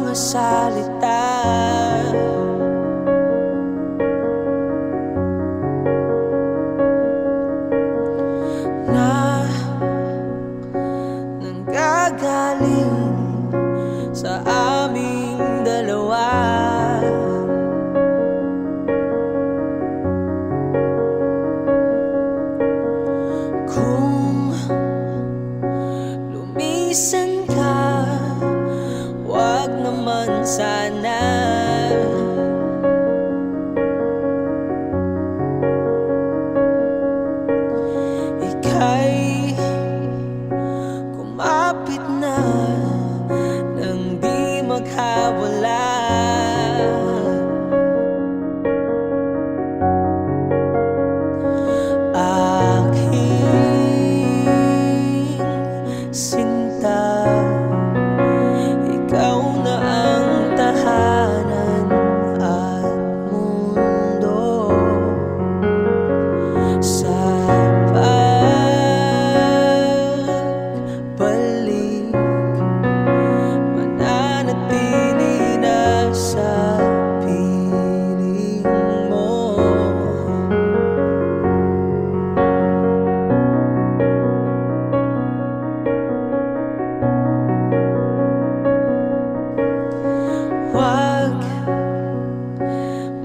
mga salita na nanggagaling sa aming dalawa. Kung lumisan ka, wag naman sana. Ika'y kumapit na nang di magkawala. Aking sinta, ikaw na ang tahanan at mundo. Sa pagbalik, mananatili na sa piling mo. Huwag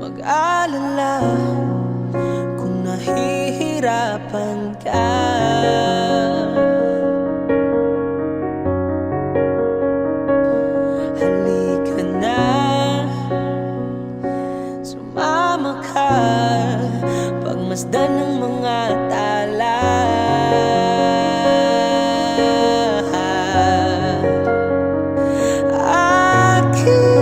mag-alala kung nahihirapan ka. Halika na, sumama ka, pagmasdan ng mga tala. Aking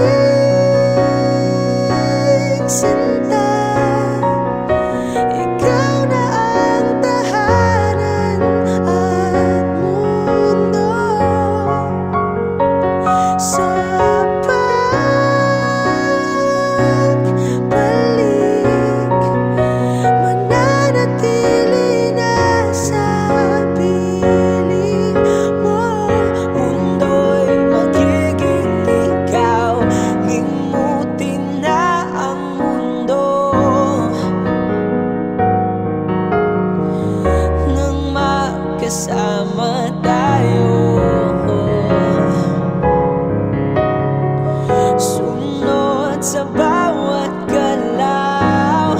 sinta, ikaw na ang tahanan at mundo. Sa pagbalik, mananatili na sa piling mo. Mundo'y magiging ikaw, limutin na ang mundo nang magkasama tayo. Sunod sa bawat galaw,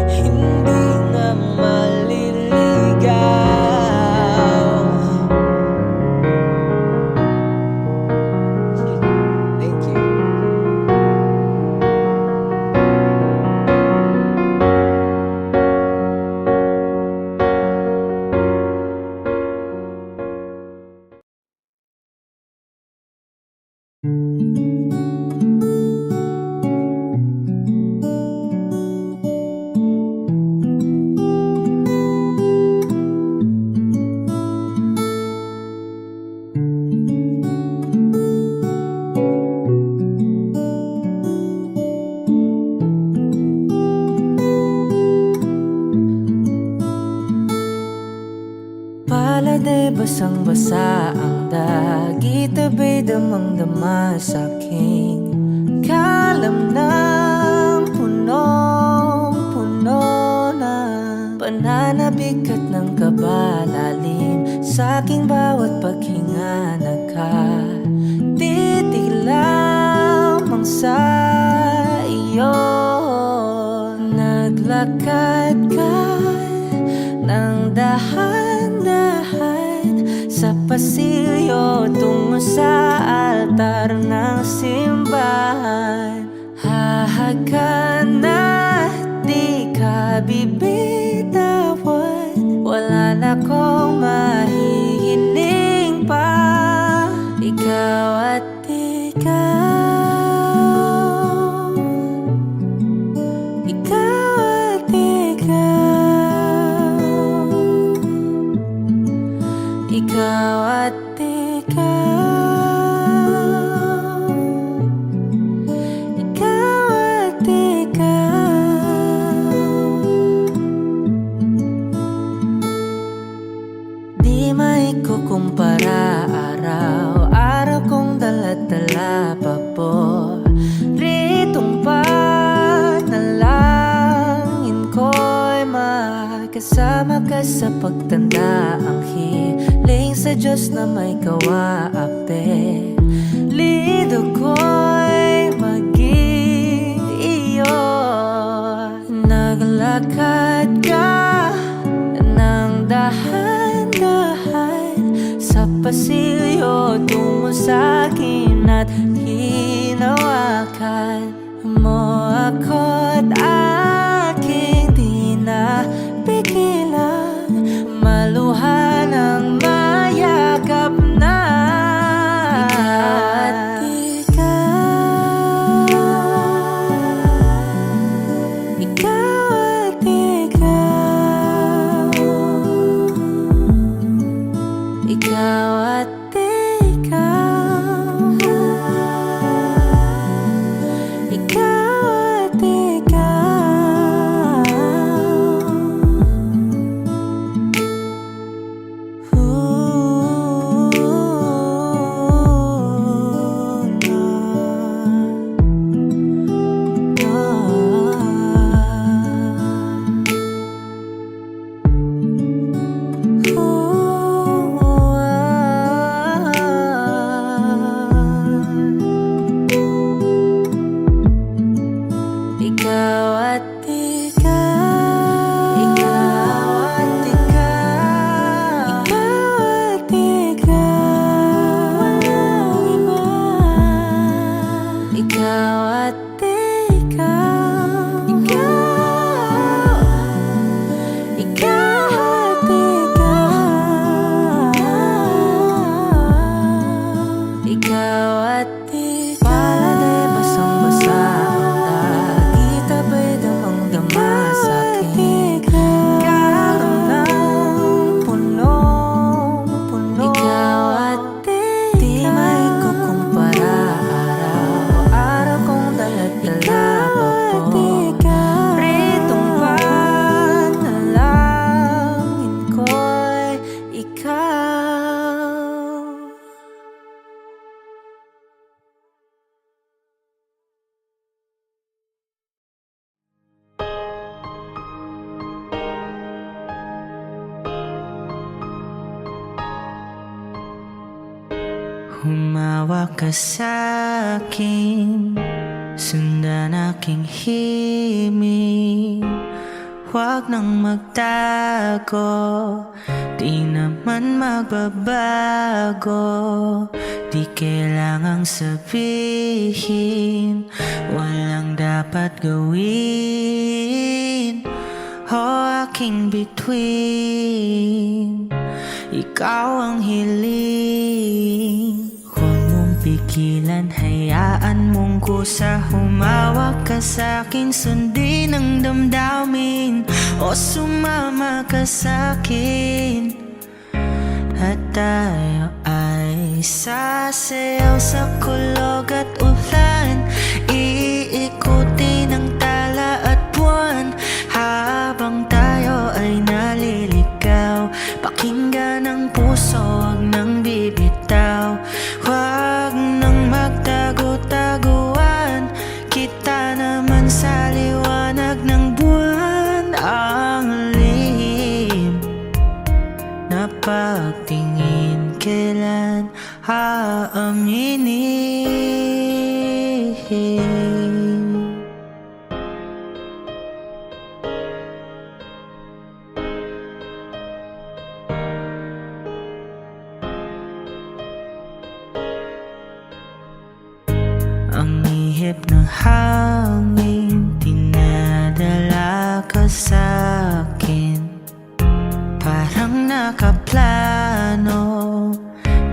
hindi na maliligaw. Thank you. Paladay basang-basa ang dagit, abay damang-dama sa'king kalam ng punong-puno na pananabik at ng kabalalim sa'king bawat paghinga. Nakatitig lamang sa iyo, naglakad ka ng dahan-dahan sa pasilyo tungo sa altar ng simbahan. Hahagan at di ka bibitawan, wala na kong mahihiling pa. Ikaw at ikaw, ikaw at ikaw, ikaw at ikaw, ikaw at ikaw. Di Diyos na may kawaape. Lido ko'y maging iyo. Naglakad ka ng dahan-dahan sa pasilyo tungo sa'kin at hinawakan mo ako't aking di na pigilan. Maluha ng mayakap na ikaw at ikaw, ikaw at ikaw, ikaw at ikaw. Ikaw at ikaw, ikaw at ikaw, ikaw at ikaw, walang iba. Ikaw at ikaw, ikaw, ikaw at ikaw, ikaw at ikaw. Paladay basang-basa Humawak ka sa'kin, sundan aking himig. Huwag nang magtago, di naman magbabago. Di kailangang sabihin, walang dapat gawin o aking bituin. Ikaw ang hiling, huwag mong pigilan, hayaan mong kusa. Humawak ka sa'kin, sundin ang damdamin o sumama ka sa'kin. At tayo ay sasayaw sa kulog at ulan, iikutin ang tala at buwan habang tayo ay naliligaw. Pakinggan ang puso, huwag nang bibitaw. Huwag nang magtago-taguan, kita naman sa liwanag ng buwan. Ang lihim na pagtingin, kailan aaminin? Ang ihip ng hangin, dinadala ka sa'kin. Parang nakaplano,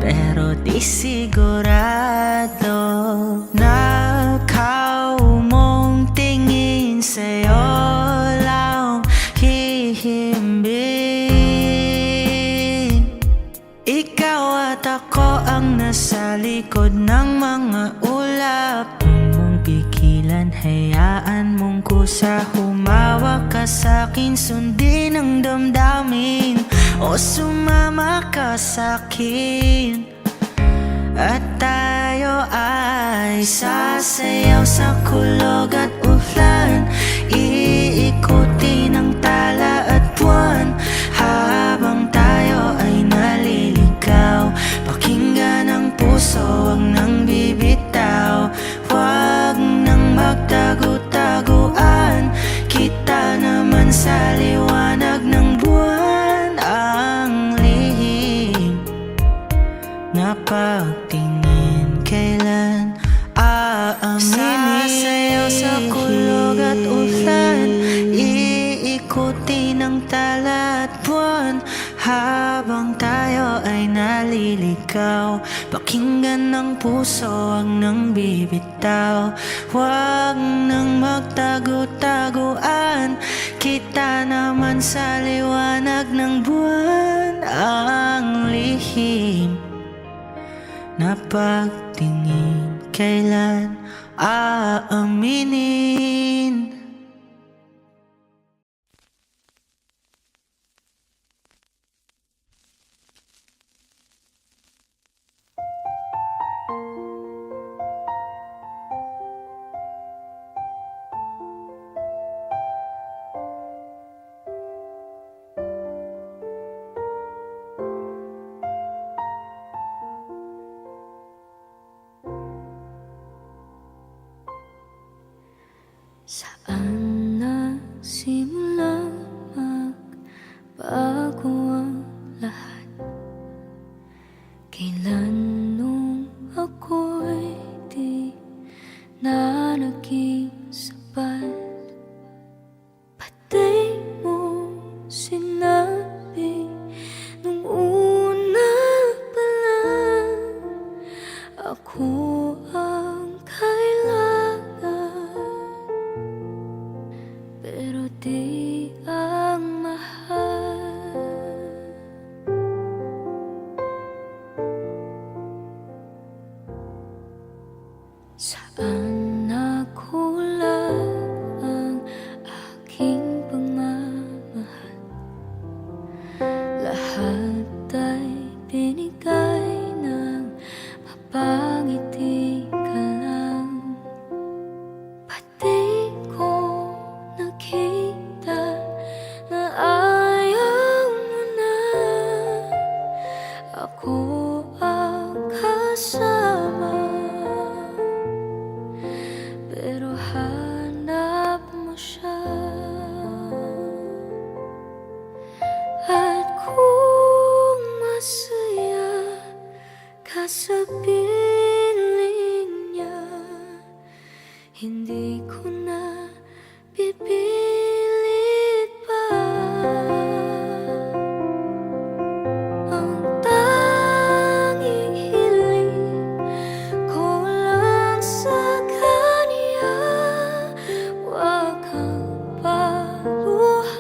pero di sigurado. Nakaw mong tingin, sa'yo lang hihimbing. Ikaw at ako ang nasa likod ng mga ulap. Huwag mong pigilan, hayaan mong kusa. Humawak ka sa'kin, sundin ang damdamin o sumama ka sa'kin. At tayo ay sasayaw sa kulog at ulan, iikutin ang tala at buwan habang tayo ay naliligaw. na pagtingin, kailan aaminin? Sasayaw sa kulog at ulan, iikuti ng tala at buwan, habang tayo ay naliligaw. Pakinggan ng puso, wag nang bibitaw. Wag nang magtago-taguan, kita naman sa liwanag ng buwan. Ang lihim na pagtingin, kailan aaminin? Saan nagsimula magbago ang lahat? Kailan nung ako'y di na naging sapat? Pati mo sinabi nung una pa lang, ako ang kailangan, pero di ang mahal. Saan nakulang ang aking pagmamahal? Lahat ay binigay ng mapangiti ka lang. Pati ko nakita na ayaw mo na, ako ang kasama, pero hanap mo siya. At kung masaya ka sa piling niya, hindi ko na pipilit pa. Ang tanging hiling ko lang sa kanya, wag kang paluhain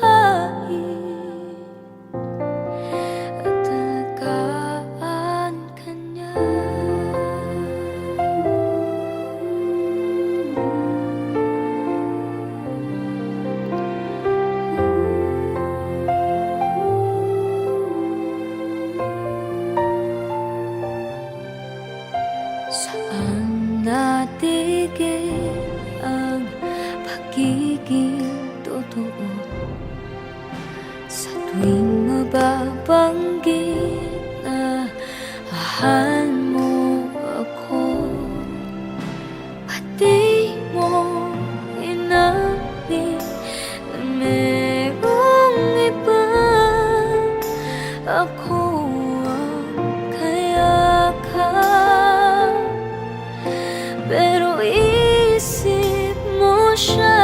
at alagaan ka niya. Saan natigil ang pagiging totoo? Sa tuwing mababanggit na mahal mo ako, pati mo inamin na merong iba. Ako ang kayakap, pero isip mo siya.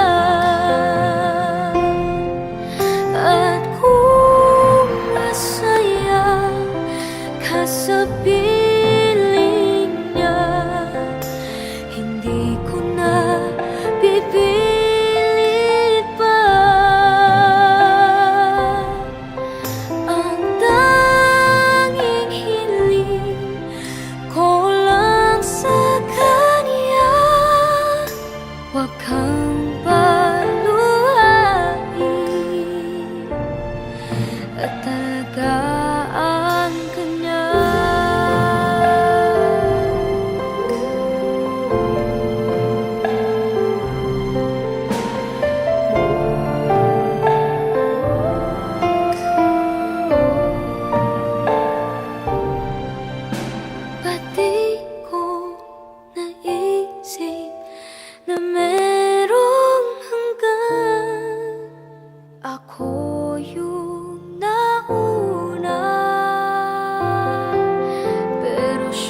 At kung masaya ka sa piling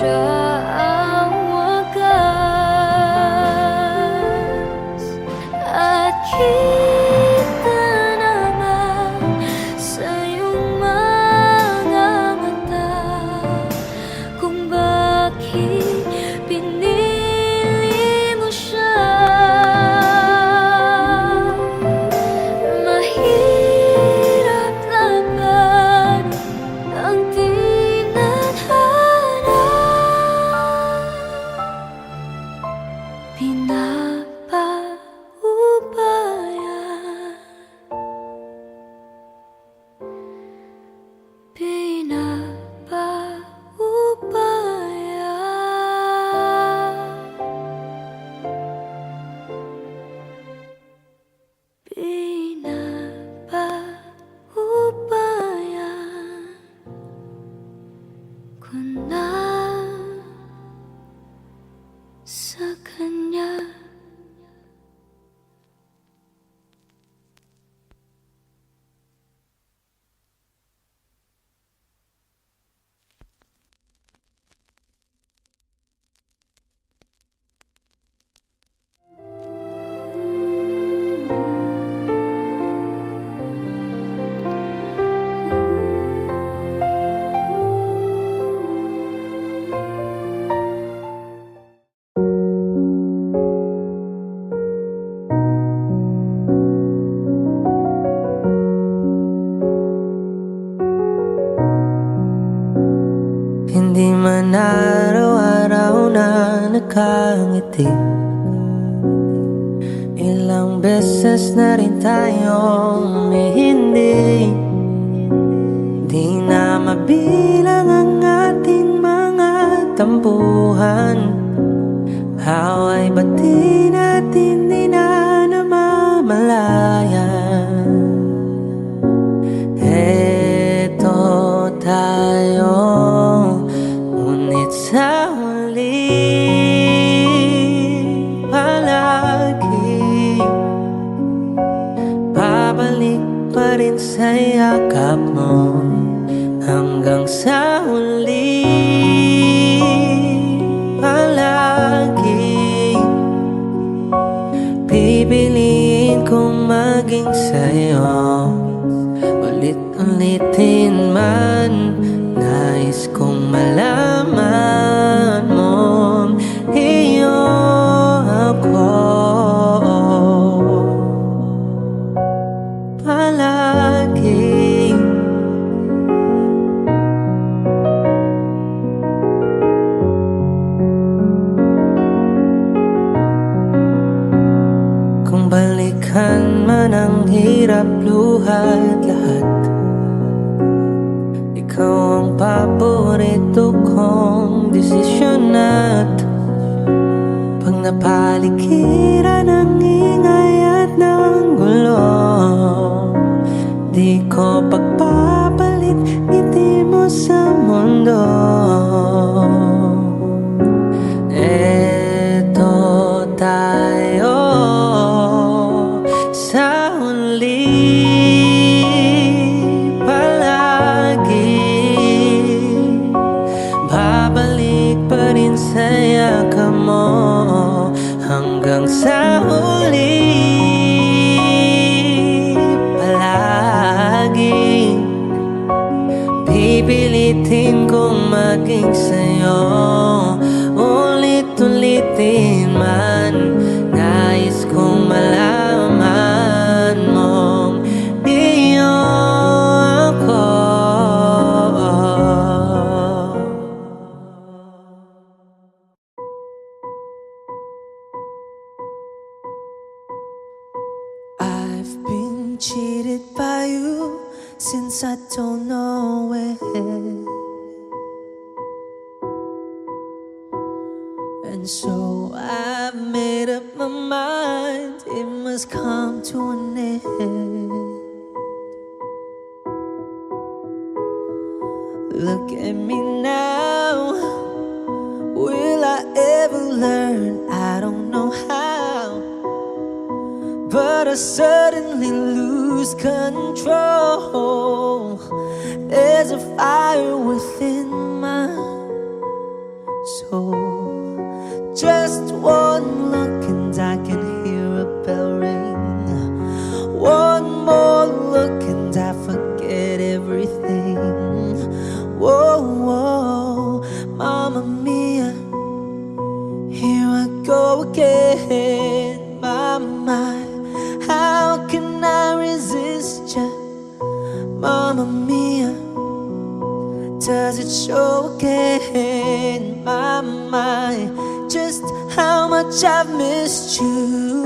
siya ang wakas. At kita naman sa iyong mga mata kung bakit pinili mo siya. Mahirap laban ang tinadhana, pinapaubaya, pinapaubaya, pinapaubaya ko na sa kanya. Hindi man araw-araw na nakangiti, ilang beses na rin tayong hindi. Di na mabilang ang ating mga tampuhan. Away bati natin di na namamalayan. Eto tayo, ngunit sa huli palagi babalik pa rin sa yakap mo. Hanggang sa huli palagi pipiliin kong maging sa'yo. Ulit-ulitin man, nais kong malaman mong iyo ako palagi. Kung balikan man ang hirap, luha at lahat, ikaw ang paborito kong desisyon. At pag napaligiran ng ingay at ng gulo, di ko pagpapalit ngiti mo sa mundo. Eto tayo sa huli palagi, babalik pa rin sa yakap mo. Hanggang sa huli palagi pipilitin kong maging sa'yo. Ulit-ulitin man, nais kong malaman mong iyo ako. I've been cheated by you since I don't know it. And so I've made up my mind, it must come to an end. Look at me now, will I ever learn? I don't know how, but I suddenly lose control. There's a fire within my So just one look and I can hear a bell ring. One more look and I forget everything. Whoa, whoa, Mamma Mia, here I go again. My, how can I resist ya? Mamma Mia, does it show again? My, just how much I've missed you.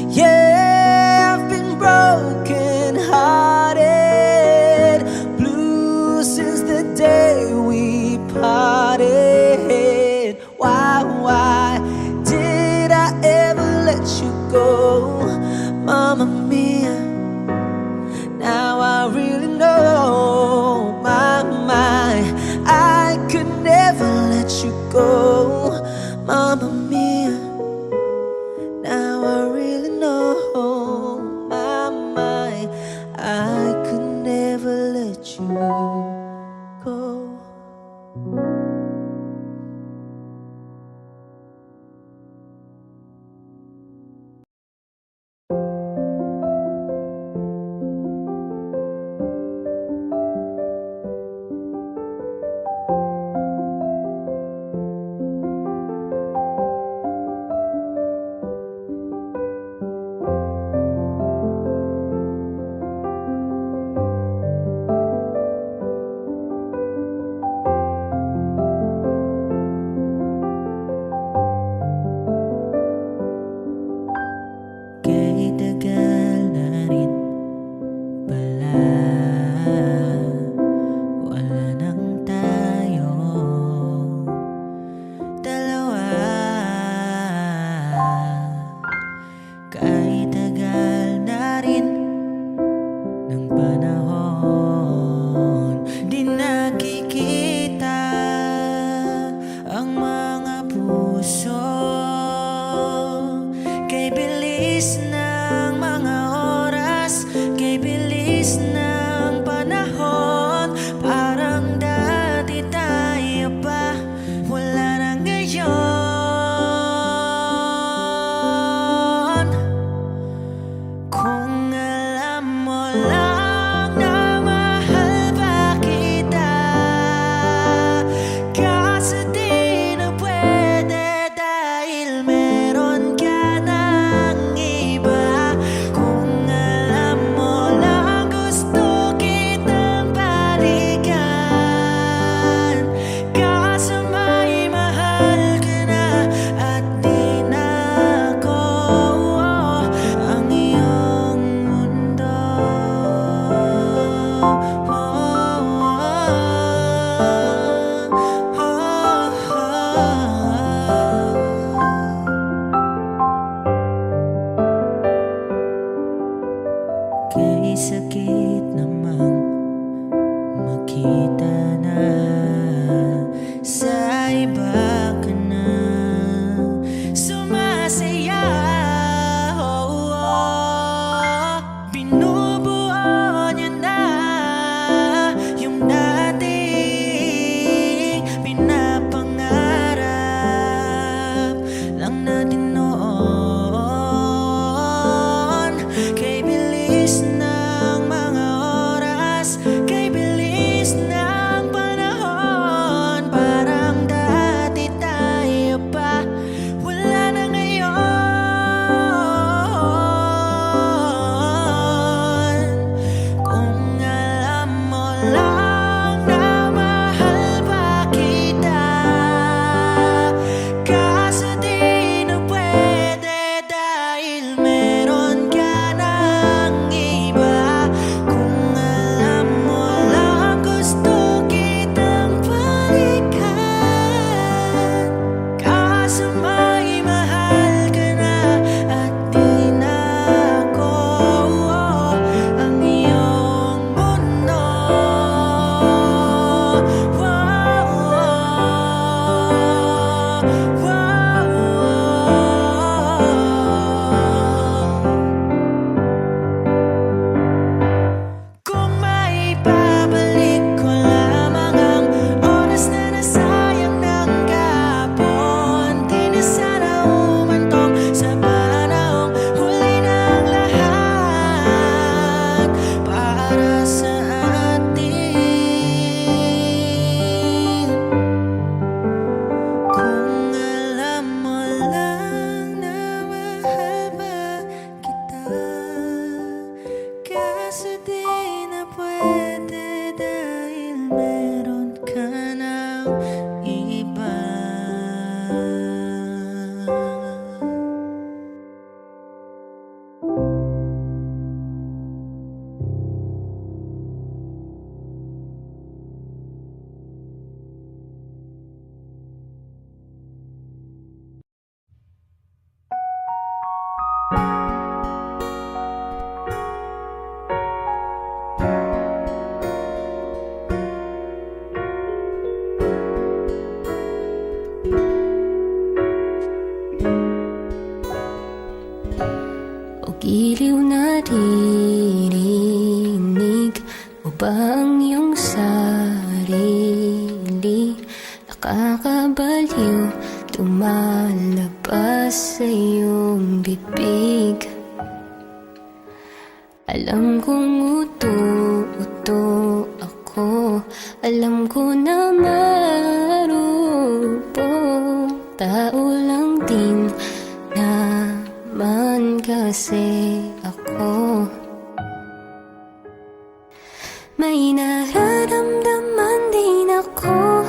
Yeah, I've been broken hearted, blue since the day we parted. Why did I ever let you go? Mamma Mia, now I really know. My, I could never let you go. Mamma Mia, now I really know. My, I could never let you go. Kay tagal na rin pala, wala nang tayo dalawa. Kay tagal na rin ng panahon, di nakikita ang mga puso. Kay bilis ng mga oras, kay bilis ng panahon, parang dati tayo pa, wala na ngayon. Kung alam mo lang na mahal pa kita, kaso di na pwede dahil meron ka ng iba. Kung alam mo lang gusto kitang balikan, kaso may mahal ka na at di na ako ang iyong mundo. Kay sakit namang makita na sa iba ka na sumasaya. Binubuo niya na yung dating pinapangarap lang natin noon. Kay bilis ng mga oras, kay bilis ng panahon, parang dati naririnig mo ba ang iyong sarili? Nakakabaliw, tumalabas sa iyong bibig. Alam kong uto-uto ako, alam ko na marupok, tao lang din naman kasi ako. May nararamdaman din ako,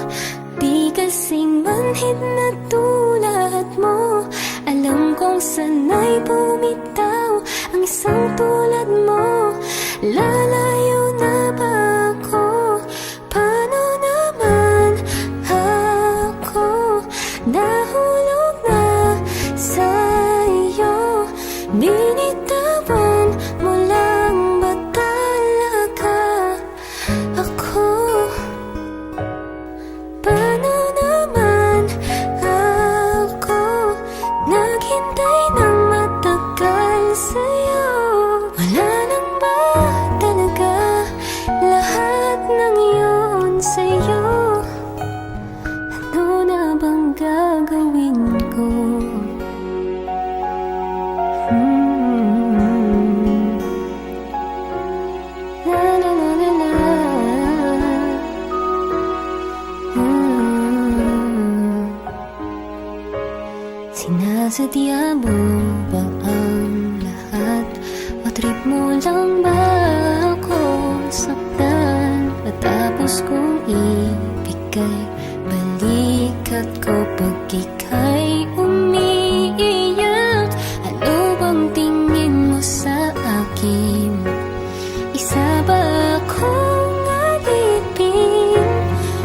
di kasing manhid na tulad mo. Alam kong sanay bumitaw ang isang tulad mo. Lalayo na ba ako? Paano naman ako? Nahulog na sa iyo. Binitawan mo lang ba talaga ako? Paano naman ako naghintay ng matagal sa'yo? Wala lang ba talaga lahat ng iyon sa'yo? Ano na bang gagawin ko? La la la la la. Sinasadya mo ba ang lahat? O trip mo lang ba ako saktan? Matapos kong ibigay balikat ko pag ika'y umiiyak. Ano bang tingin mo sa akin? Isa ba akong alipin?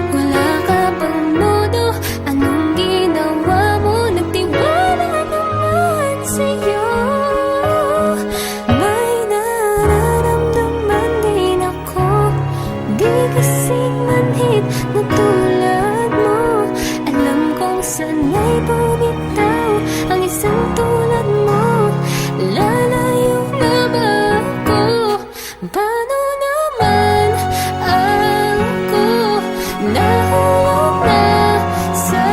Wala ka bang modo? Anong ginawa mo? Nagtiwala naman sa'yo. May nararamdaman din ako, di kasing manhid na tulad mo. Alam kong sanay bumitaw ang isang tulad mo. Lalayo na ba ako? Paano naman ako nahulog na sa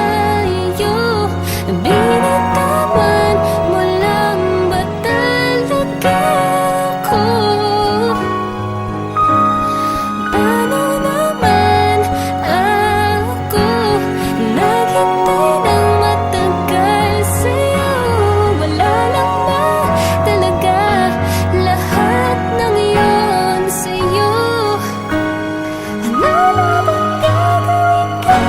iyo? Binitawan mo lang ba talaga ako? Paano naman ako naghintay ng matagal sa'yo? Wala lang ba talaga lahat ng iyon sa'yo? Ano na bang gagawin ko?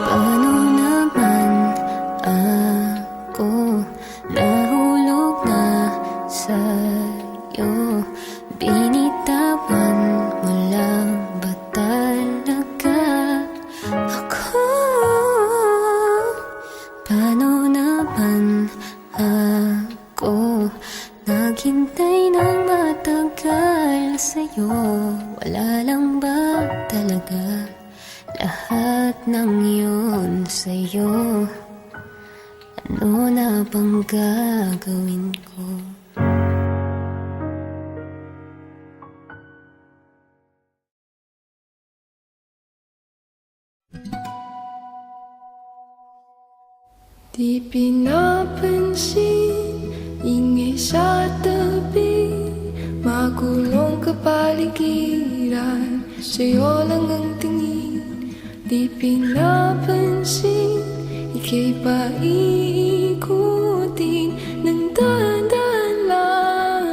Paano naman ako nahulog na sa'yo? Binitawan mo lang ba talaga ako? Paano naman ako naghintay ng matagal sa'yo? Wala lang ba talaga lahat ng yun sa'yo? Ano na bang gagawin ko? Di pinapansin, ingay sa tabi, makulong kapaligiran, sa'yo lang ang tingin. Di pinapansin, ika'y paikutin ng dahan-dahan lang.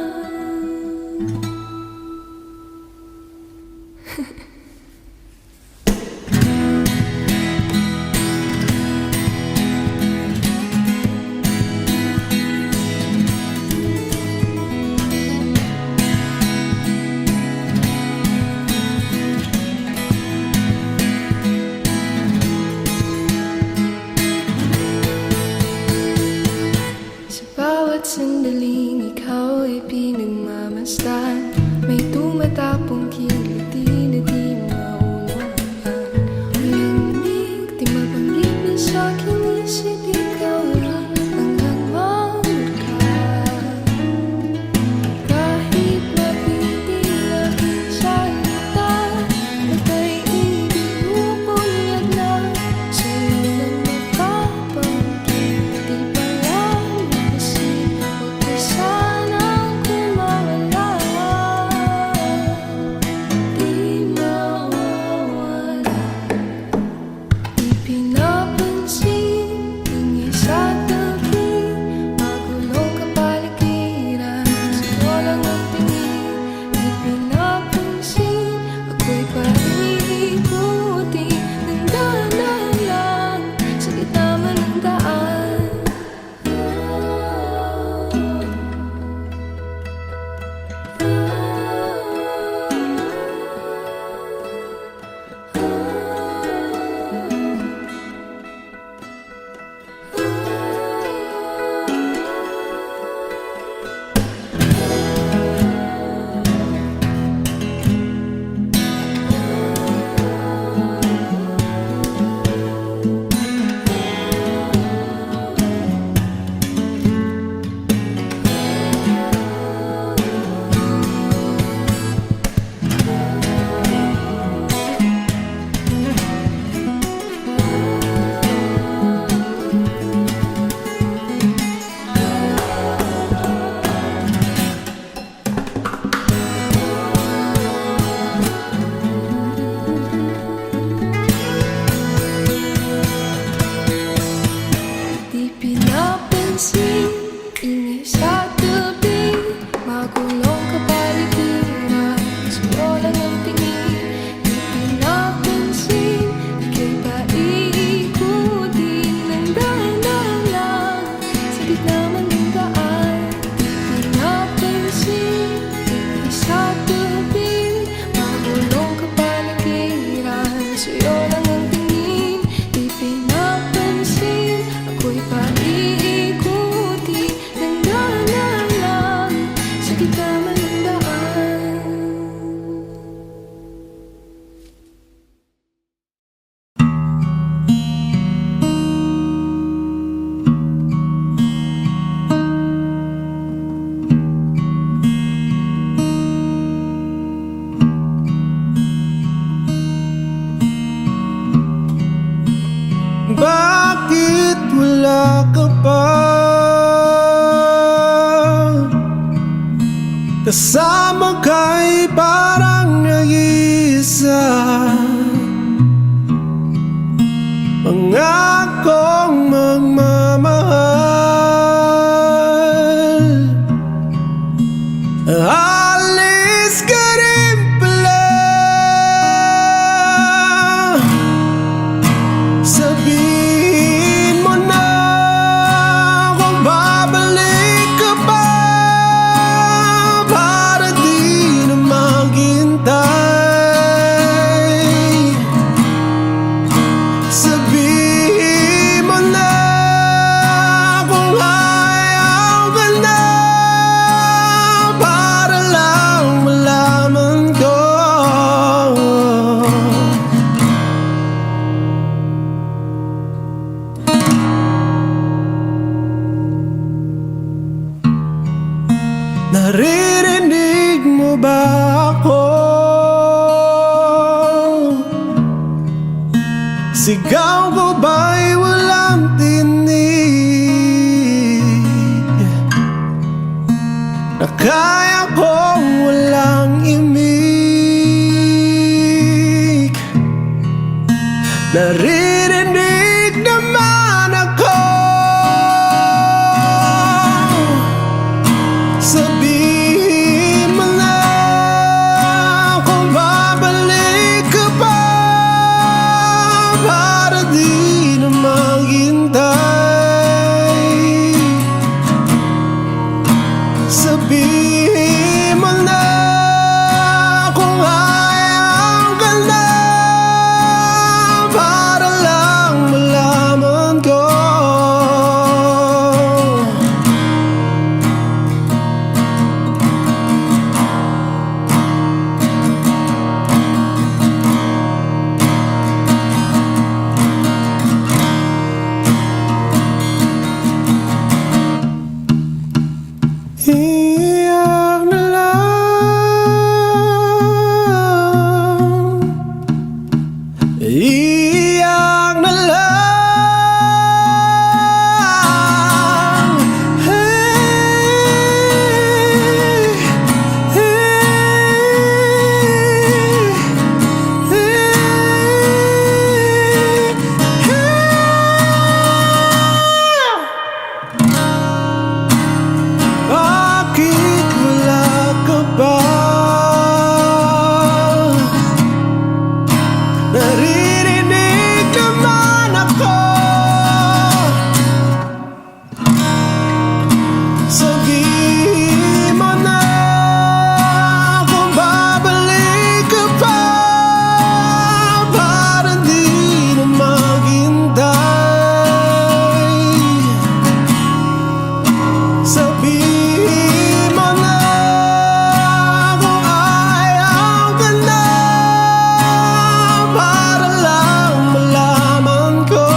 kasama ka'y parang nag-iisa. Pangakong magmamahal, alis ka rin pala. Sabihin mo na kung babalik ka pa, para di na maghintay. Sabihin mo na kung ayaw ka na, para lang malaman ko. Naririnig mo ba ako? Sigaw ko ba'y walang tinig? Na kaya kong walang imig. Naririnig naman ako. Sabihin mo na kung babalik ka pa, para di na maghintay. Sabihin mo na kung ayaw ka na, para lang malaman ko. Iyak na lang, iyak na lang. Hey, bakit wala ka ba? Naririnig naman ako. Sabihin mo na kung babalik ka pa, para di na maghintay. Sabihin mo na kung ayaw ka na, para lang malaman ko.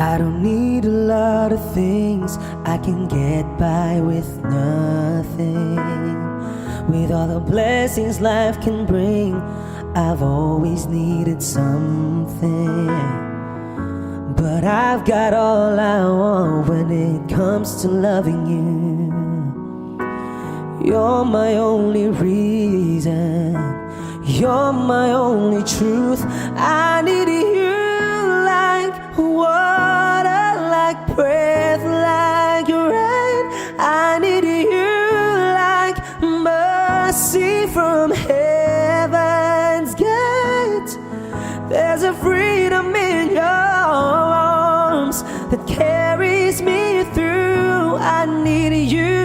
I don't need a lot of things, I can get by with nothing. With all the blessings life can bring, I've always needed something. But I've got all I want when it comes to loving you. You're my only reason, you're my only truth. I need you like water, like breath, like rain. I need you like mercy from heaven's gate. There's a freedom in your arms that carries me through. I need you,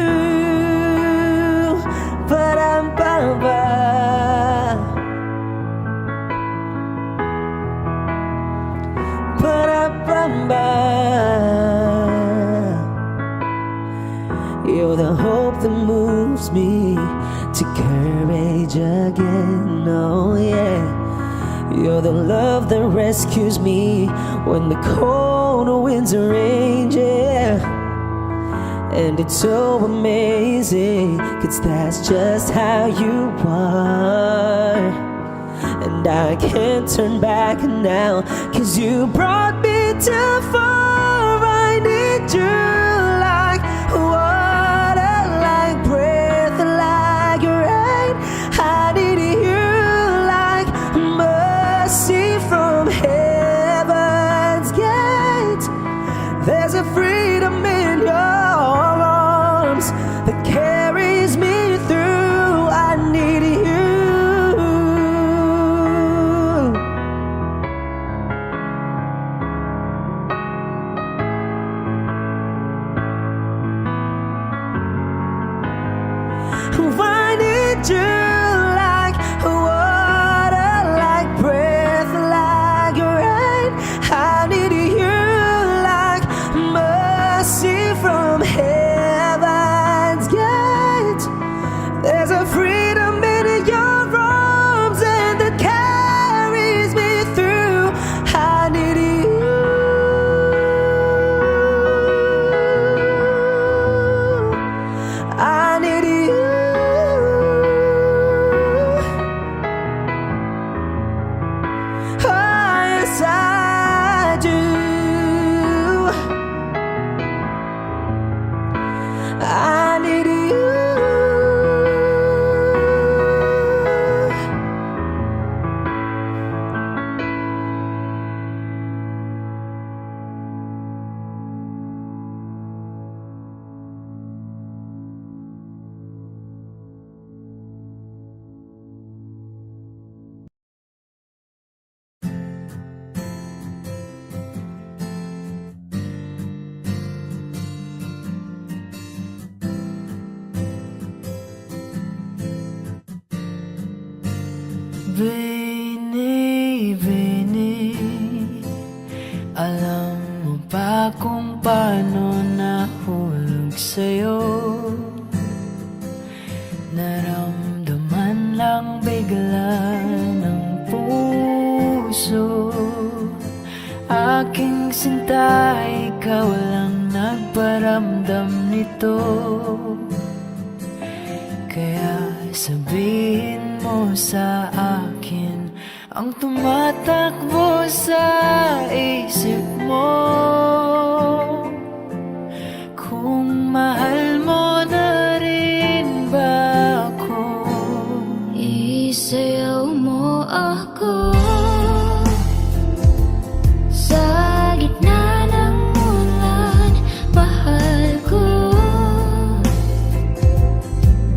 but I'm moves me to courage again. Oh yeah, you're the love that rescues me when the cold winds range. Yeah, and it's so amazing, 'cause that's just how you are. And I can't turn back now, 'cause you brought me too far. I need you like water, like breath, like rain. I need you like mercy from heaven's gate. There's a freedom in your arms that carries me through. I need you. I need you like water, like breath, like rain. I need you like mercy from heaven's gate. There's a freedom in your arms and that carries me through. I need you. I need you. Oh, yes, I do. I need you. Bini, Bini, alam mo ba kung paano nahulog sa'yo? Naramdaman lang bigla ng puso. Aking sinta, ikaw lang nagparamdam nito. Kaya sabihin mo sa akin ang tumatakbo sa isip mo. Kung mahal mo na rin ba ako? Isayaw mo ako sa gitna ng ulan, mahal ko.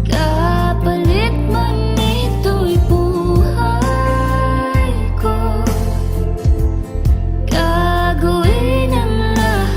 Kapalit man ito'y buhay ko, gagawin ang lahat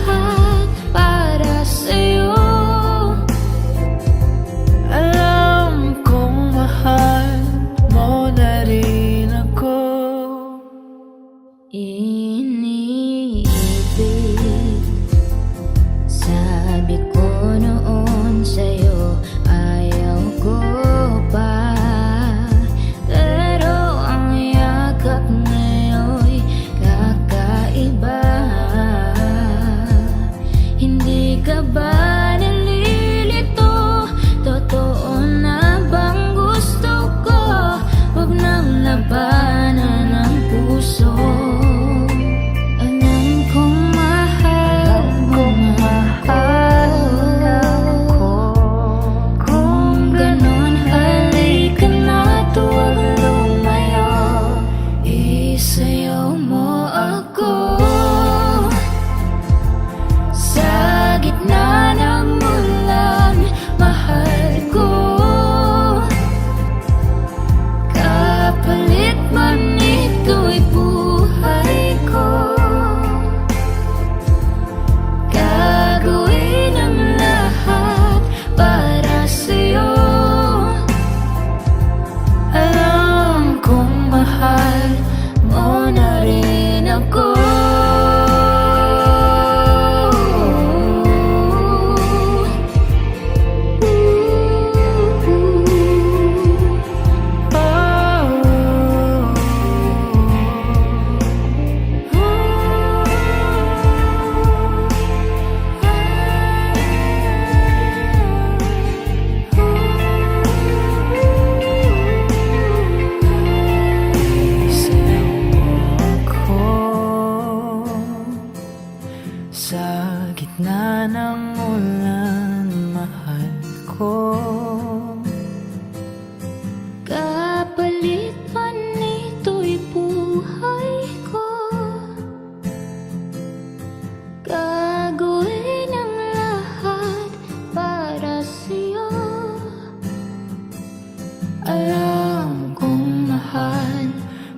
Alam kong mahal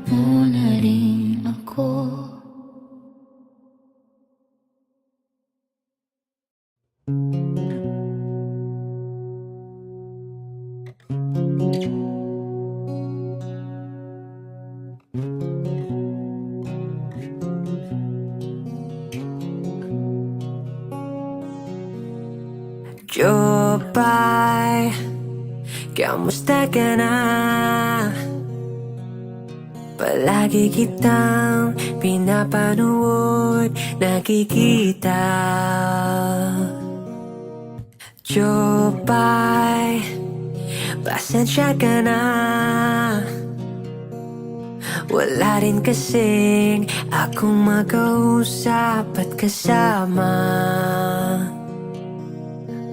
mo na rin ako. Jopay, kamusta ka na? Palagi kitang pinapanood, nakikita. Jopay, pasensya ka na. Wala rin kasing akong makausap at kasama.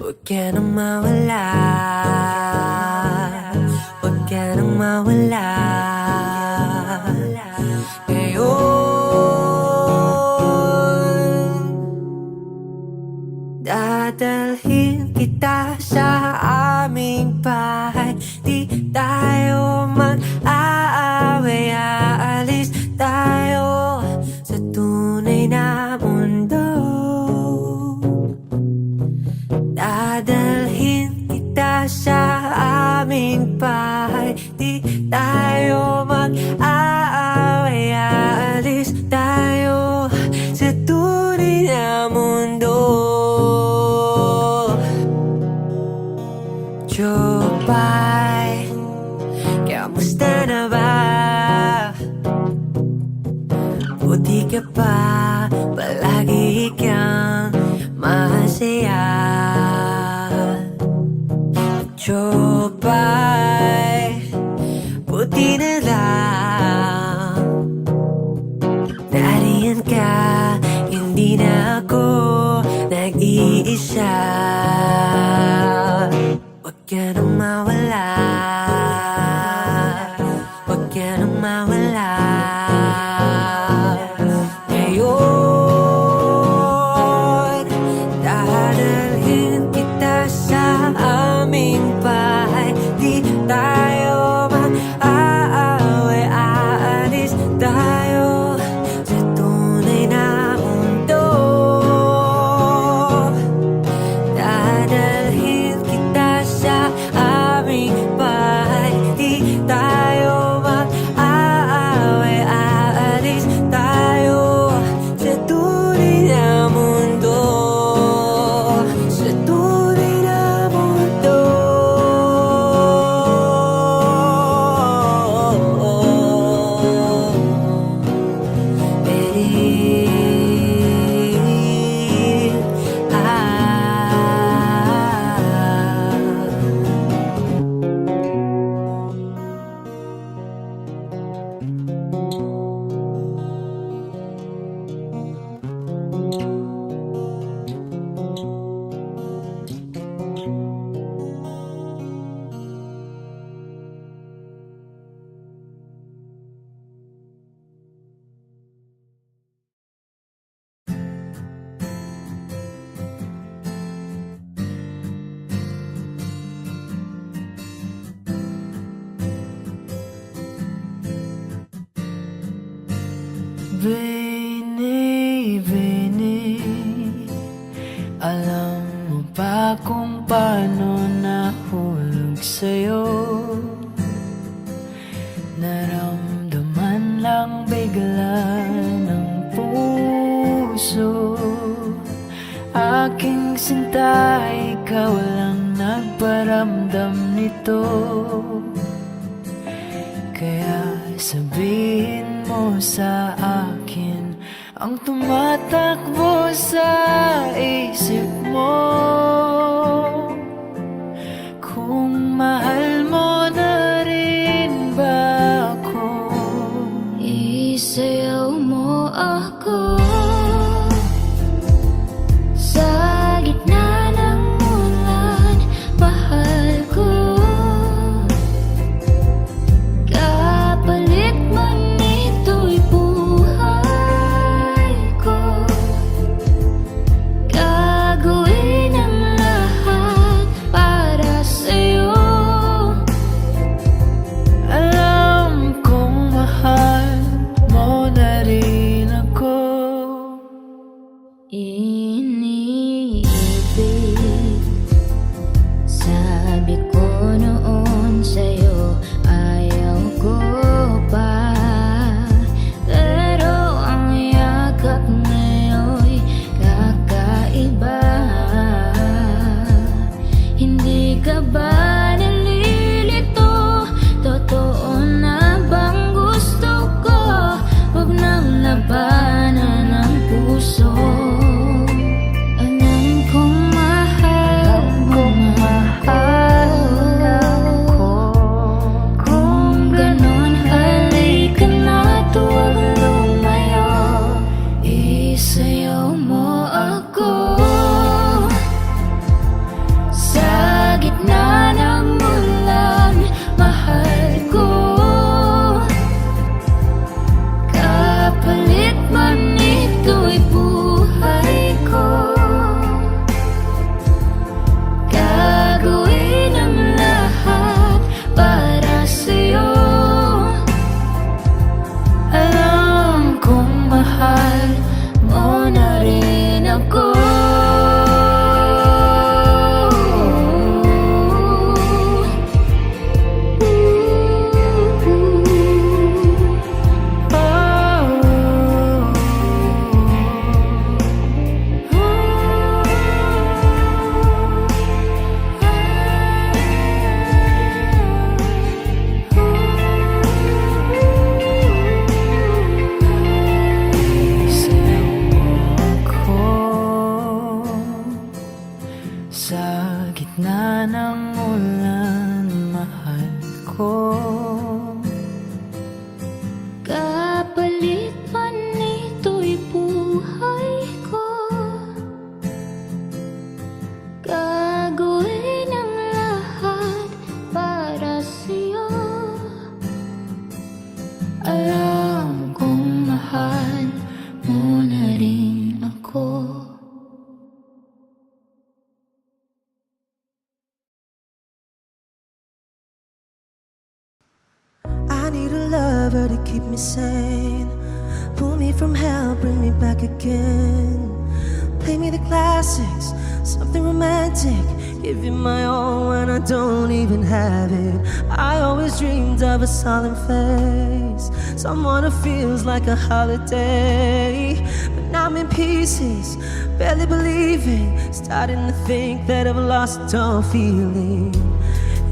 Huwag ka nang mawala, huwag ka nang mawala. Ngayon, dadalhin kita sa aming bahay. Di tayo mag-aaway, aalis tayo sa tunay na mundo. Dadalhin kita sa aming bahay. Di tayo mag-aaway, aalis tayo sa tunay na mundo. Jopay, kamusta na ba? Buti ka pa, palagi kang masaya. Jopay, buti na lang nariyan ka, hindi na ako nag-iisa. Huwag ka nang mawala, huwag ka nang mawala. Ngayon, dadalhin kita sa aming bahay. Di tayo mag-aaway, aalis tayo sa tunay na mundo. Dadalhin kita sa aming bahay. Di tayo mag-aaway, aalis tayo sa tunay na mundo. Sa tunay na mundo. Vini, Vini, alam mo ba kung paano nahulog sa'yo? Naramdaman lang bigla ng puso. Aking sinta, ikaw lang nagparamdam nito. Kaya sabihin mo sa akin ang tumatakbo sa isip mo. Kung mahal mo na rin ba ako? Isayaw mo ako sa gitna ng ulan, mahal ko. Kapalit man ito'y buhay ko. Gagawin ang lahat para sa'yo. need a lover to keep me sane. Pull me from hell, bring me back again. Play me the classics, something romantic. Give you my all when I don't even have it. I always dreamed of a solemn face, someone who feels like a holiday. But now I'm in pieces, barely believing, starting to think that I've lost all feeling.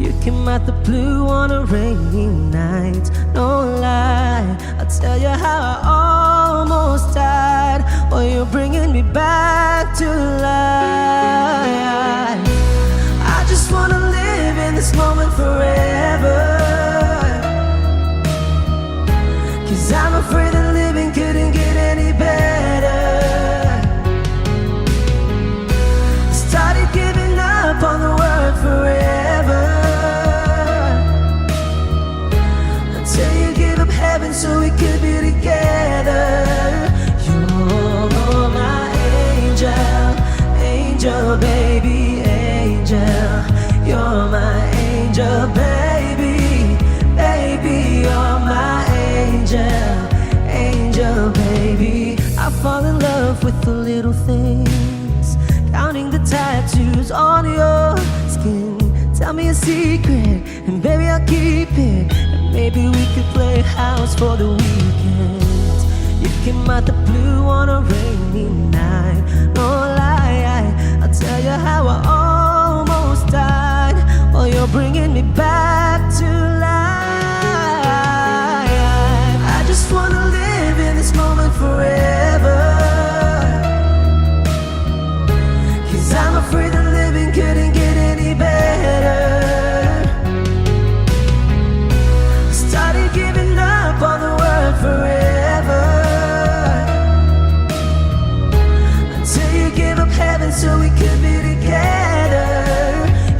You came out the blue on a rainy night, no lie, I'll tell you how I almost died. Oh, you're bringing me back to life. I just wanna live in this moment forever, 'cause I'm afraid that living couldn't get any better. I started giving up on the word forever, until you gave up heaven so we could be together. You're my angel, angel baby, angel. You're my angel baby, baby. You're my angel, angel baby. I fall in love with the little things, counting the tattoos on your skin. Tell me a secret, and baby I'll keep it. And maybe we could play house for the weekend. You came out the blue on a rainy night, no lie, I'll tell you how I almost died. Oh, you're bringing me back to life. I just wanna live in this moment forever, 'cause I'm afraid that living couldn't get any better. Started giving up on the word forever, until you gave up heaven so we could be together.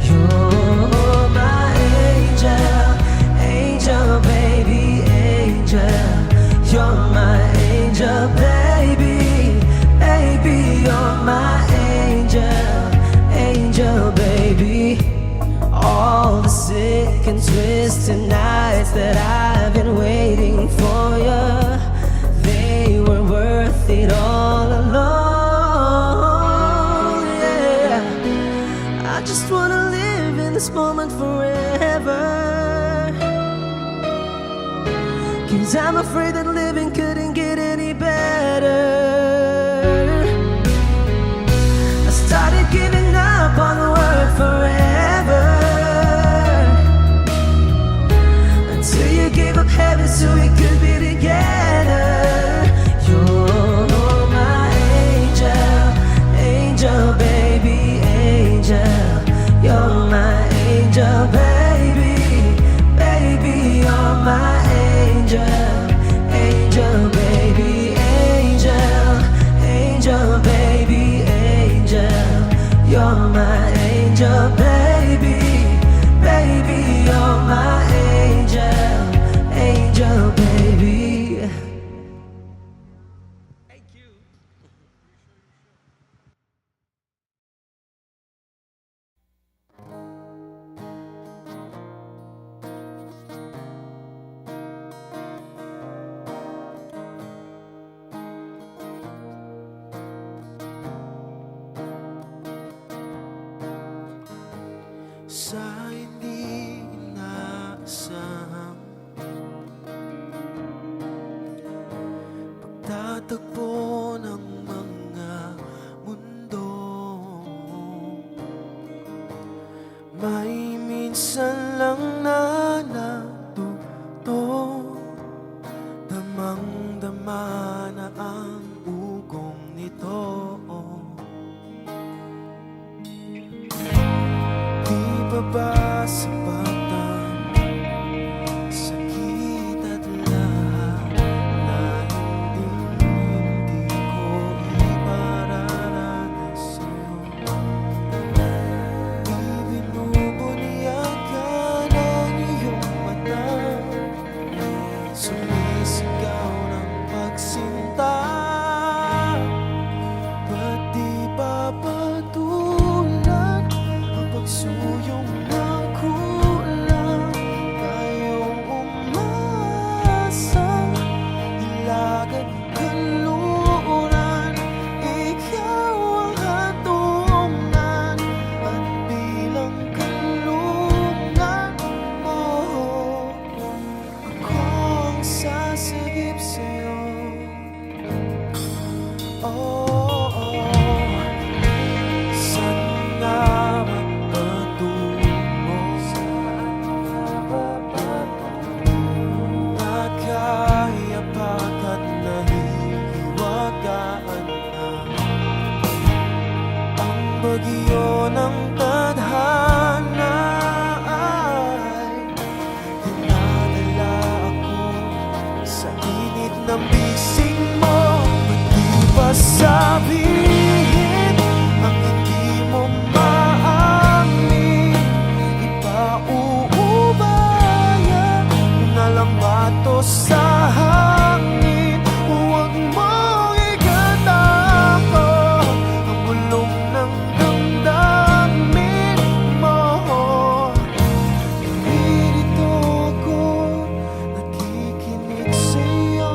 You're my angel, angel baby, angel. You're my angel baby, baby. You're my angel, angel baby. All the sick and twisted nights that I've been waiting for you, they were worth it all alone. Yeah, I just wanna live in this moment forever, 'cause I'm afraid that living couldn't get any better. I started giving up on the word forever, until you gave up heaven so we could be together. You're my angel, angel baby, angel. You're my angel baby, baby. You're my angel, angel baby, angel, angel baby, angel. You're my angel baby, baby. You're my angel, angel baby. Sa hindi inaasahang pagtatagpo ng mga mundo, may minsan lang na natutong damang-dama na ang ugong nito. Di ba ba sa batang sakit at lahat na hindi ko ng bisig mo. Ba't di ba sabihin ang hindi mo maamin? Ipauubaya na lang ba to sa hangin? Huwag mong ikatako ang bulong ng damdamin mo. Nandito ako, nakikinig sa'yo.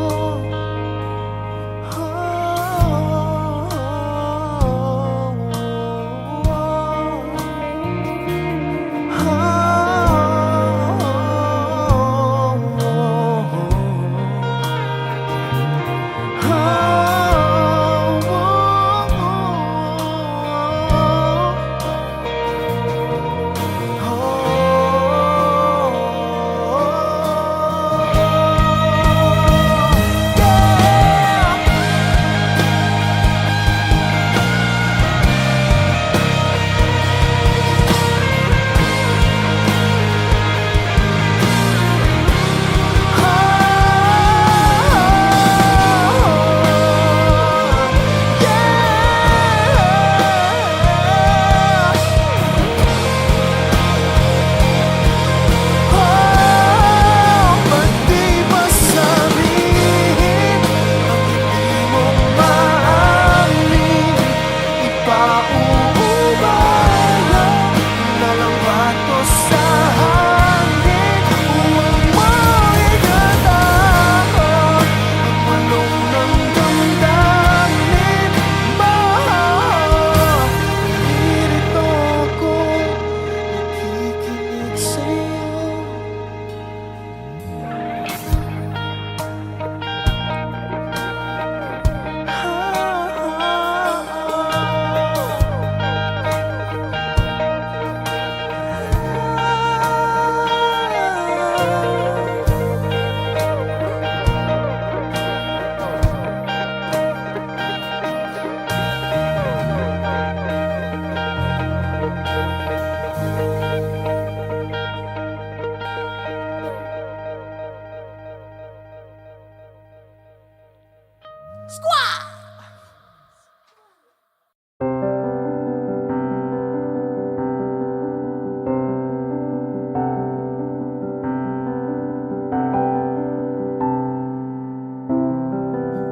Ba't di ba sabihin ang hindi mo maamin? Ipauubaya na lang ba to sa hangin? Huwag mong ikatakot ang bulong ng damdamin mo. Nandito ako, nakikinig sa'yo.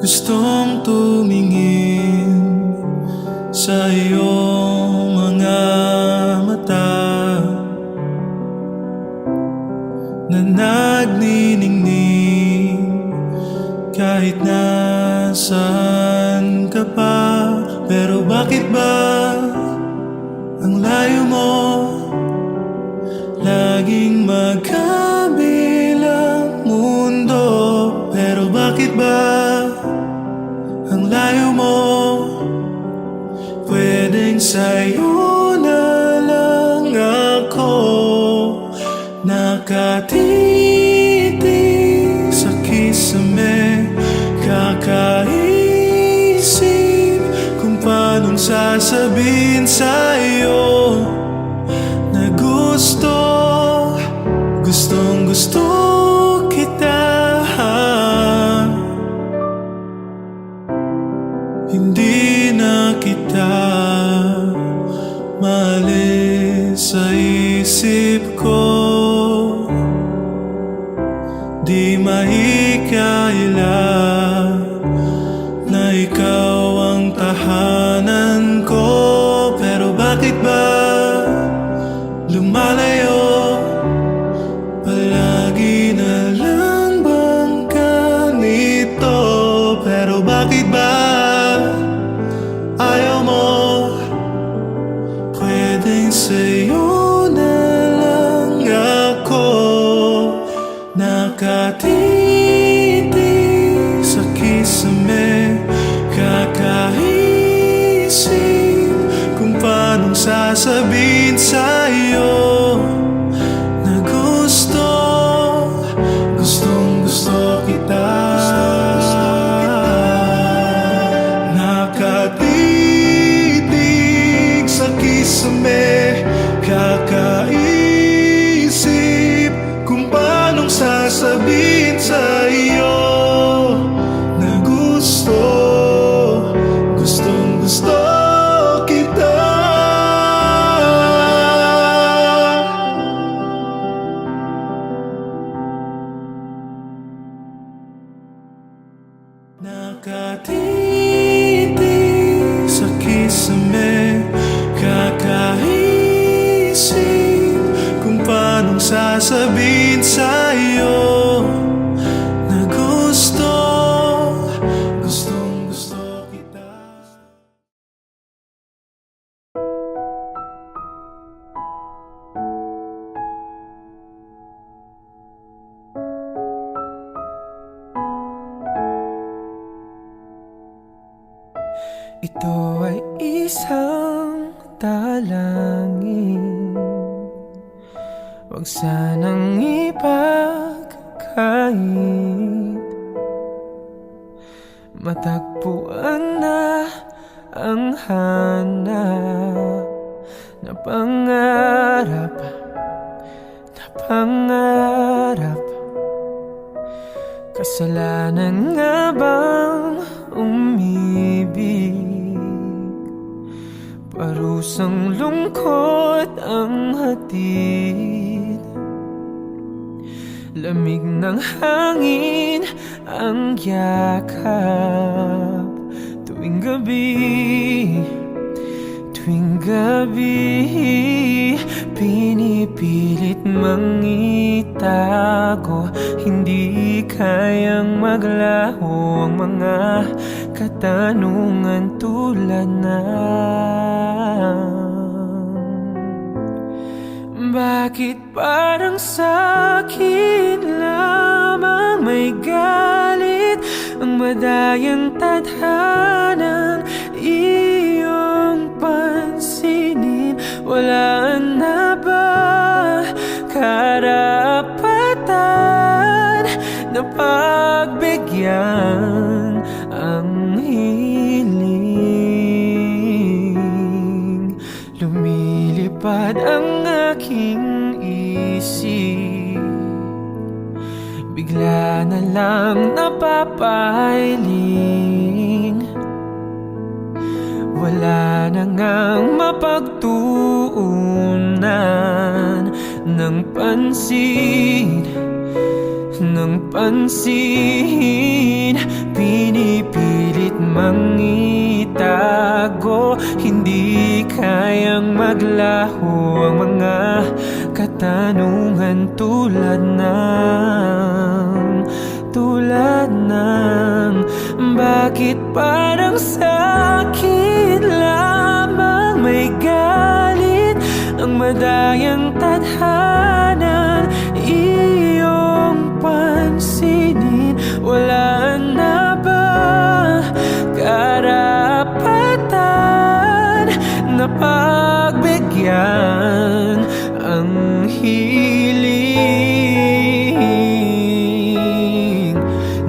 Gustong tumingin sa iyong mga mata na nagniningning kahit nasaan ka pa. Pero bakit ba ang layo mo laging magkabilang mundo? Pero bakit ba ang layo mo? Pwedeng sa'yo na lang ako nakatitig sa kisame, kakaisip kung paanong sasabihin sa'yo na gustong gusto kita. Hindi na kita maalis sa isip ko. Di mahikaila na ikaw ang tahanan ko. Pero bakit ba lumalayo? Palagi na lang bang ganito? Pero bakit ba ayaw mo? Pwedeng sa'yo na lang ako nakatitig sa kisame, kakaisip kung paanong sasabihin sa'yo na gustong gusto kita. Nakatitig sa kisame, kakaisip kung paanong sasabihin sa iyo Nakatitig sa kisame, kakaisip kung paanong sasabihin sa'yo na gustong gusto kita. Ito ay isang dalangin, huwag sanang ipagkait. Matagpuan na ang hanap na pangarap, na pangarap. Kasalanan nga bang umibig? Parusang lungkot ang hatid, lamig ng hangin ang yakap. Tuwing gabi, tuwing gabi, pinipilit mangitago. Hindi kayang maglaho ang mga katanungan tulad ng bakit parang sa'kin lamang may galit ang madayang tadhanang iyong pansinin? Wala na ba karapatan na pagbigyan ang hiling? Lumilipad ang aking isip, bigla na lang napapailing. Wala na ngang mapagtuunan ng pansin, ng pansin. Pinipilit mangitago, hindi kayang maglaho ang mga katanungan tulad ng bakit parang sa'kin lamang may galit ang madayang tadhana iyong pansinin? Wala na ba karapatan na pagbigyan ang hiling?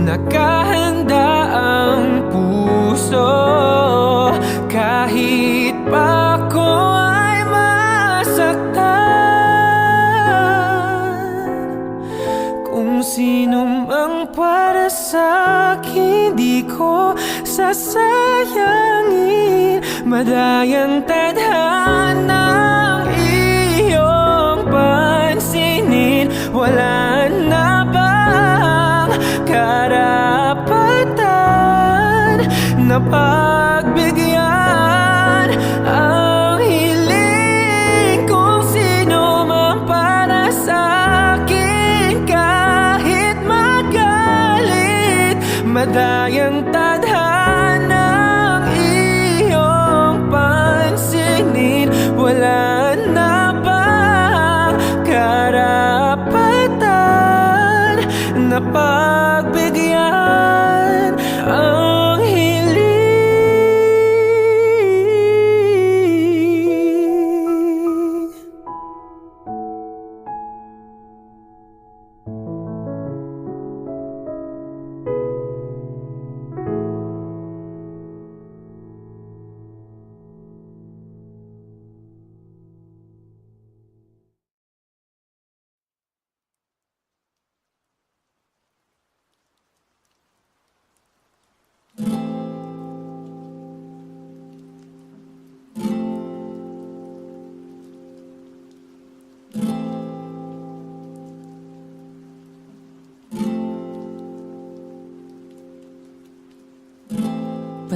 Nakahanda ang puso kahit pa ako ay masaktan. Kung sino mang para sa'kin, di ko sasayangin. Madayang tadhanang iyong pansinin. Wala na bang karapatan na pagbigyan ang hiling? Kung sino man para sa'kin, kahit magalit, madayang tadhanang iyong pansinin. Wala na bang karapatan na pagbigyan ang hiling?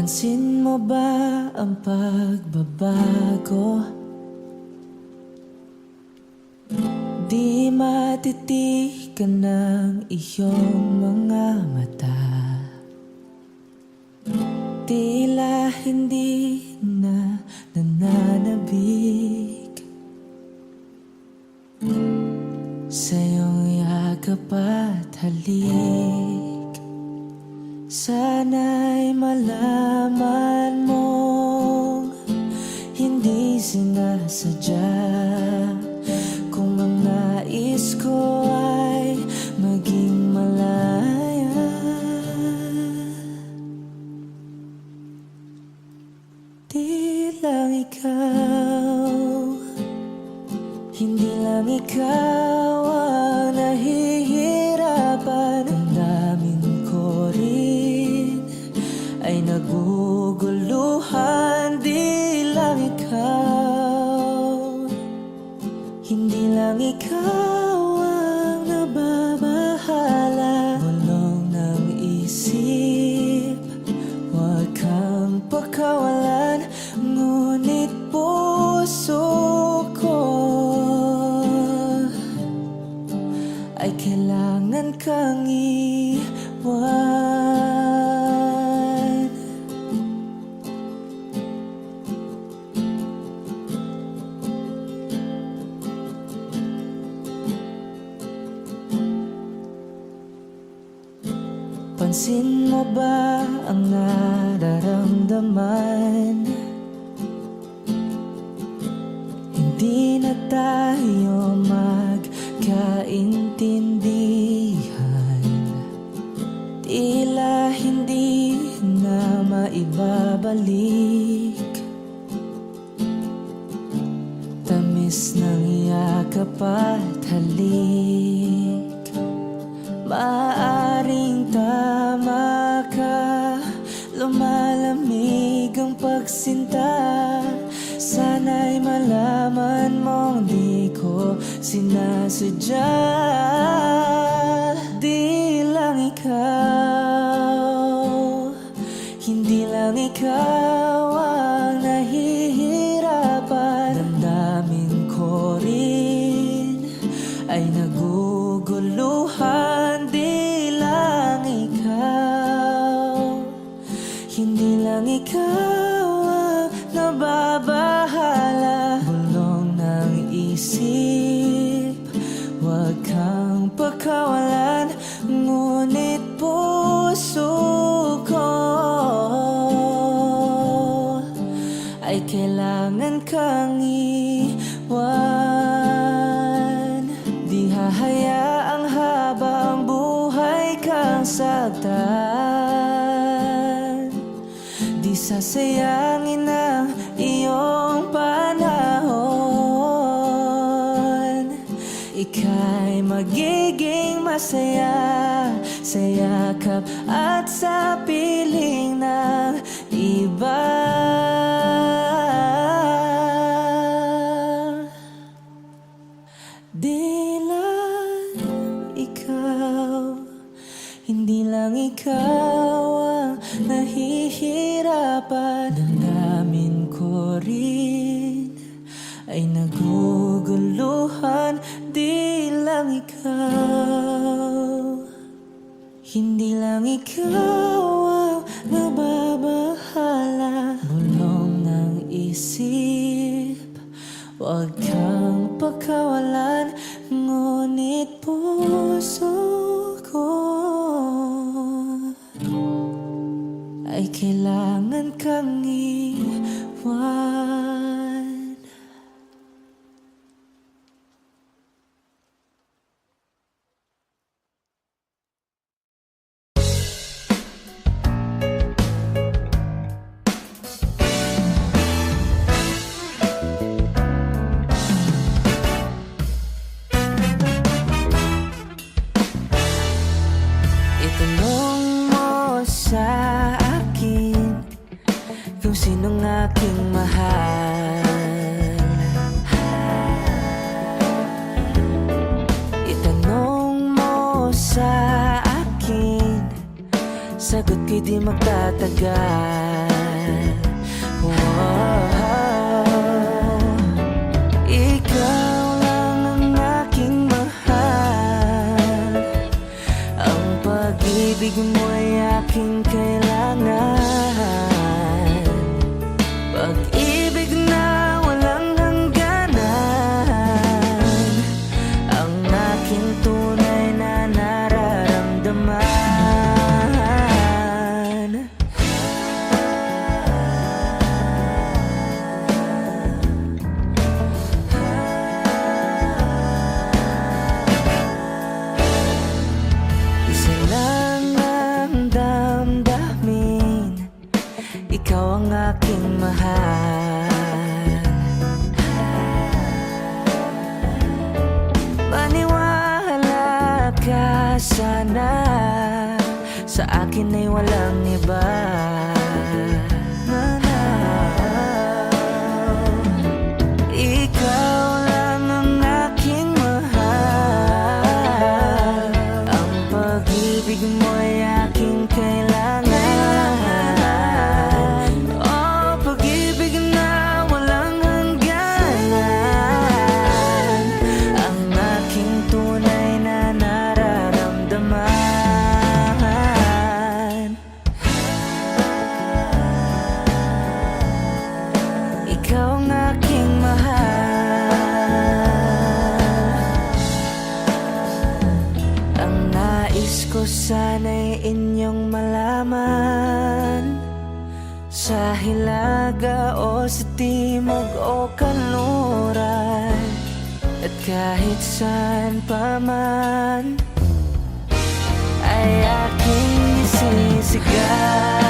Pansin mo ba ang pagbabago? Di matitigan ng iyong mga mata. Tila hindi na nananabik sa iyong yakap at halik. Sana'y malaman mong hindi sinasadya kung ang nais ko ay maging malaya. Di lang ikaw, hindi lang ikaw ang nahihirapan. Ang damdamin ko rin ay naguguluhan. Di lang ikaw, hindi lang ikaw ang nababahala. Bulong ng isip, huwag kang pakawalan. Ngunit puso ko ay kailangan kang iwan. Pansin mo ba ang nararamdaman? Hindi na tayo magkaintindihan. Tila hindi na maibabalik tamis ng yakap at halik. Maaring tama ka, lumalamig ang pagsinta. Sana'y malaman mong di ko sinasadya. Di lang ikaw, hindi lang ikaw ang nahihirapan. Damdamin ko rin ay naguguluhan. Di lang ikaw, hindi lang ikaw ang nababahala. Bulong ng isip, huwag kang pakawalan. Ngunit puso ko ay kailangan kang iwan. Di hahayaang habang buhay kang saktan. Di sasayangin ang iyong panahon. Ika'y magiging masaya sa yakap at sa piling ng iba. Di lang ikaw, hindi lang ikaw ang nahihirapan. Damdamin ko rin ay naguguluhan. Di lang ikaw, hindi lang ikaw ang nababahala. Bulong ng isip, huwag kang pakawalan. Ngunit puso ko ay kailangan kang iwan. Itanong mo sa akin kung sinong aking mahal. Itanong mo sa akin, sagot ko'y di magtatagal. pag-ibig mo'y aking kailangan, pag-ibig na walang hangganan, ang aking tunay na nararamdaman. Isa lang ang damdamin, ikaw ang aking mahal. Maniwala ka sana, sa akin ay walang iba. Ikaw lang ang aking mahal, ang pag-ibig mo'y aking kailangan. Oh, pag-ibig na walang hangganan, ang aking tunay na nararamdaman. Ikaw ang aking mahal. Ang nais ko sana'y inyong malaman, sa hilaga o sa timog o kanluran, at kahit saan pa man, ay aking isisigaw.